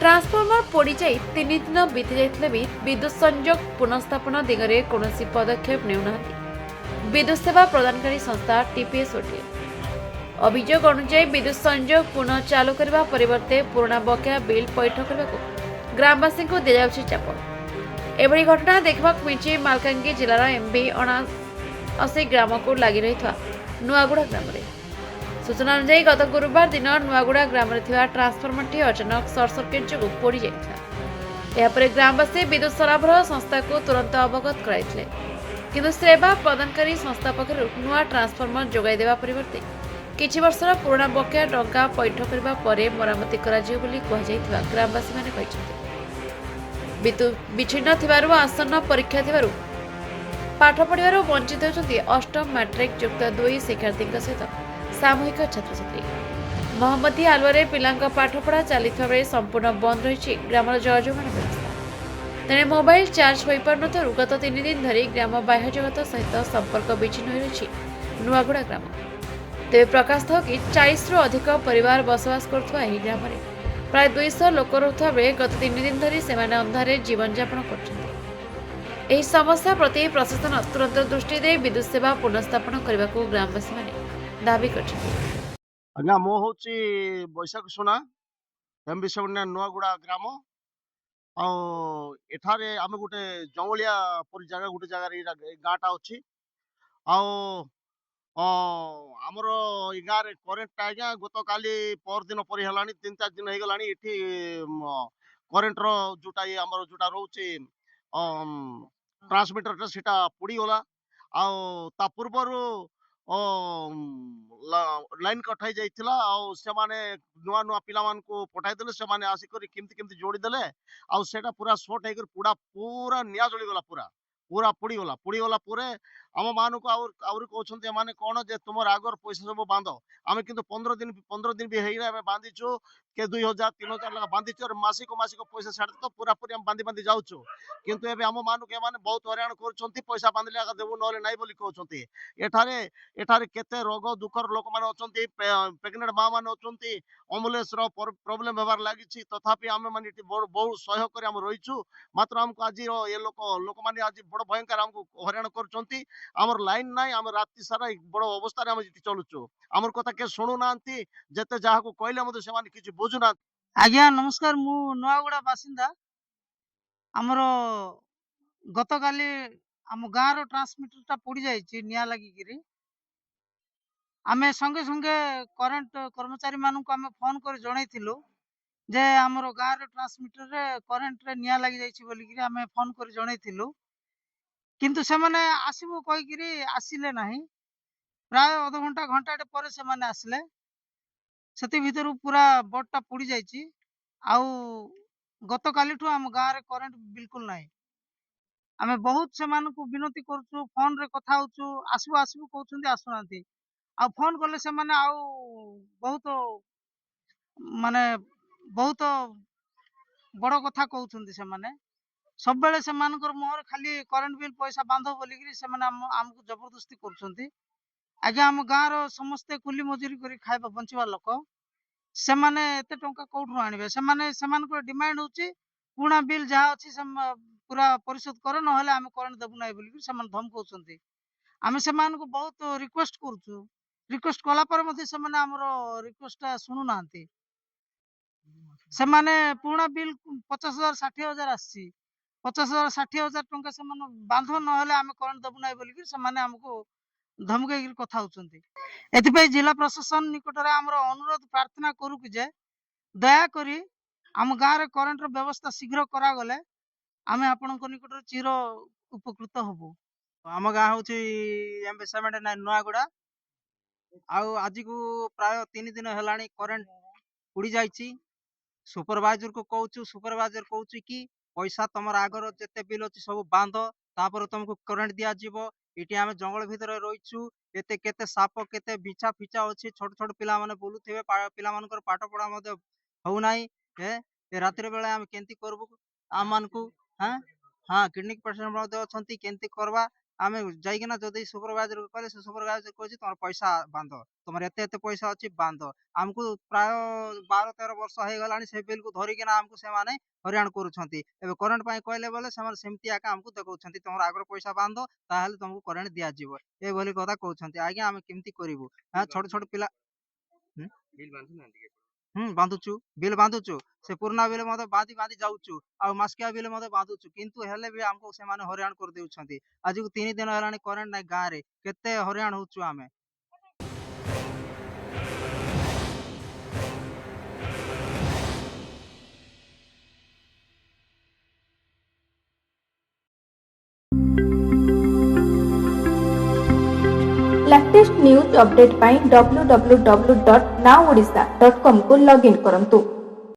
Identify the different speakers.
Speaker 1: Transformer पोड़ी जाई 3 दिन बीती जाइतले भी विद्युत संयोग पुनर्स्थापन दिगरे कौनसी पदक्षेप नेउना विद्युत सेवा प्रदानकारी संस्था टीपीएसओटी अभियोग अनुसार विद्युत संयोग पुनः चालू करने परिवर्ते पुराना बकेया बिल पैठ करने को ग्रामवासी को दिया चाप एभली घटना देखा मिली मालकानगिरी जिलार एमबी 79 ग्राम को लगी रही नुआगुड़ा ग्राम में सूचना अनुसार गत गुरुवार दिन नुआगुड़ा ग्राम में ट्रांसफॉर्मर टी अचानक सर्ट सर्किट जो पोड़ी जाता ग्रामवासी विद्युत सरबराह संस्था को तुरंत अवगत कराइथिले किंतु सेवा प्रदानकारी संस्था पक्षर नुआ ट्रांसफॉर्मर जोगाई देवा परिवर्ते किछि वर्षर पुराना बकेया टंका पैठ करबा परे मरामती कराजियो बोली कहजाइथिबा ग्रामवासी माने कहिसेंति विद्युत विच्छिन्न थिबारु आसन्न परीक्षा थिबारु पाठ पढ़िबारु वंचित होउछन्ति अष्टम मैट्रिक युक्त 2 शिक्षार्थी सहित सामूहिक छात्र छात्री मोहम्मदी आलुआरे पिलांका पाठपढ़ा चलता बेले संपूर्ण बंद रही ग्रामर जलजोगाण व्यवस्था तेणे मोबाइल चार्ज हो पार गत 3 दिन धरी ग्राम बाह्य जगत सहित संपर्क विच्छिन्न हो रही नुआगुड़ा ग्राम तेज प्रकाश था कि 40 रु अधिक परिवार बसवास करुवा ग्राम में प्राय 200 लोक रुवा बेले गत 3 दिन धरी से अंधारे जीवन यापन कर समस्या प्रति प्रशासन तुरंत दृष्टि दे विद्युत सेवा पुनर्स्थापन करने को ग्रामवासी माने दाबी
Speaker 2: आज्ञा मो हूँ बैशाख सुना एमबी 79 नुआगुड़ा ग्राम आठारे आम गोटे जंगलिया परी जगह गोटे जगह गाँटा अच्छी आमर ये गाँव करेन्ट आज्ञा गत काली पर दिन पर 3-4 दिन हो गला करेन्ट रोटा आमर जोटा रोचे ट्रांसमिटर से पोड़गला आ पूर्वर लाइन कट हो जाइथिला से नुआ नुआ पिला को पठाई से आसिक केमती जोड़ीदे आटा पूरा सर्ट होकर पूरा पूरा निया जलीगला पूरा पूरा पोड़गला आम मान को आहरी कहते हैं कौन जे तुम आगर पैसा सब बांध आम कि 15 दिन भी है बांधीचु के 2000 3000 लगा बांधीचु और मासिक पैसा छाड़ तो पूरा पूरी बांधी बांधी जाऊँ किंतु एबे आम मान को बहुत हैरान कर पैसा बांधले देवु ना ना बोली कहते एठारे एठारे केते रोग दुखर लोक मैंने अच्छे प्रेगनेंट माँ मैंने अच्छे एम्बुलेंस प्रोब्लेम होबार लगी तथापि आम मैंने बहुत सहयोग कर रहीचु मात्र आमको आज ये लोक मैंने आज बड़ भयंकर आमको हैरान कर लाइन ना आम राति सारा बड़ अवस्था चलुचु आमर कथा के शुणु ना जिते जहाँ को कहले से बुझुना।
Speaker 3: आज्ञा नमस्कार मु नुआगुड़ा बासिंदा आमर गत काली आम गाँव ट्रांसमिटर टा पोड़ी जाइए निया लगिकी आमे संगे संगे करेंट कर्मचारी मान को आमे फोन कर जनइथिलु जे आमर गाँव ट्रांसमिटर रे करेंट रे निया लगी जाइछि बोलिकी आमे फोन कर जनइथिलु किंतु से माने आसीबो कहिकिरी आसिले नाही प्राय आधा घंटा घंटाटे पर से माने आसले सेति भितर पूरा बोर्डटा पोड़ी जाइछि आउ गत काली ठू आम गाँव रे करेंट बिल्कुल नाही आमे बहुत से मान को विनती करछु फोन रे कथा होछु आसीबो आसीबो कहउछन्ती आसुनांती आ फोन करले से माने आउ बहुत माने बहुत बड़ कथा कहउछन्ती से माने सब बेले से मानकर मोहर खाली करेंट बिल पैसा बांध बोलिकी से माने हमको जबरदस्ती करछन्ती आज्ञा आम गाँव रो समस्ते कुली मजूरी करी खाइबा बंचिबा लोक से माने एते टंका कोठु आनिबे से माने सेमानकर डिमांड होची पुणा बिल जहाँ अच्छी पूरा परिशोध कर ना आम करेंट देबु ना बोलिकी से माने धमकाउछन्ती आमे से मान को बहुत रिक्वेस्ट करछु रिक्वेस्ट कला पर मते से माने हमरो रिक्वेस्ट सुनु नांती से माने पुणा बिल 50,000 60,000 आसी 50,000 60,000 टंका से माने बांध ना आम करेंट देबु ना बोलिकी से माने हमको धमकाई कथा होउछन्ती एथिपई जिला प्रशासन निकट रे हमरो अनुरोध प्रार्थना करू कि जे दया करी आम गाँव रे करेंट रो व्यवस्था शीघ्र करा गले आमे आपन को निकट रे चिर उपकृत हबो।
Speaker 4: आम गाँ हूँ एमबी 79 नुआगुड़ा आज को प्राय 3 दिन है करेंट उड़ी जाइए सुपरवाइजर को कहूँ सुपरवाइजर कहूँ कि पैसा तुम आगर जिते बिल अच्छी सब बांध तापर तुमको करेंट दिज्व ये आम जंगल भितर रहीचु एते केते साप केते बिछा फिचा अच्छी छोट छोट पिला माने बुलुथिबे पिला मानकर पाठ पढ़ा मते हो नाही रात्रि बेला आम केंती करबु आम मान को हाँ हाँ किडनी पेशेंट मते अछंती केंती करबा ଆମେ ଯାଇକିନା ଯଦି ସୁପରଭାଇଜର କହିଲେ ସେ ସୁପରଭାଇଜର କହୁଛି ତମର ପଇସା ବାନ୍ଧ, ତମର ଏତେ ଏତେ ପଇସା ଅଛି ବାନ୍ଧ। ଆମକୁ ପ୍ରାୟ 12-13 ବର୍ଷ ହେଇଗଲାଣି ସେ ବିଲକୁ ଧରିକିନା ଆମକୁ ସେମାନେ ହଇରାଣ କରୁଛନ୍ତି। ଏବେ କରେଣ୍ଟ ପାଇଁ କହିଲେ ବୋଲେ ସେମାନେ ସେମିତି ଆକା ଆମକୁ ଦେଖଉଛନ୍ତି ତମର ଆଗର ପଇସା ବାନ୍ଧ ତାହେଲେ ତମକୁ କରେଣ୍ଟ ଦିଆଯିବ, ଏଭଳି କଥା କହୁଛନ୍ତି। ଆଜ୍ଞା ଆମେ କେମିତି କରିବୁ? ଛୋଟ ଛୋଟ ପିଲା ବାନ୍ଧୁଛୁ, ବିଲ୍ ବାନ୍ଧୁଛୁ, ସେ ପୁରୁଣା ବିଲ୍ ମଧ୍ୟ ବାନ୍ଧି ବାନ୍ଧି ଯାଉଛୁ, ଆଉ ମାସିକିଆ ବିଲ୍ ମଧ୍ୟ ବାନ୍ଧୁଛୁ, କିନ୍ତୁ ହେଲେ ବି ଆମକୁ ସେମାନେ ହଇରାଣ କରିଦେଉଛନ୍ତି। ଆଜିକୁ 3 ଦିନ ହେଲାଣି କରେଣ୍ଟ ନାହିଁ ଗାଁରେ, କେତେ ହଇରାଣ ହଉଛୁ ଆମେ।
Speaker 5: ଲାଟେଷ୍ଟ ନ୍ୟୁଜ୍ ଅପଡେଟ୍ ପାଇଁ www.nowodisha.com କୁ ଲଗ୍ଇନ୍ କରନ୍ତୁ।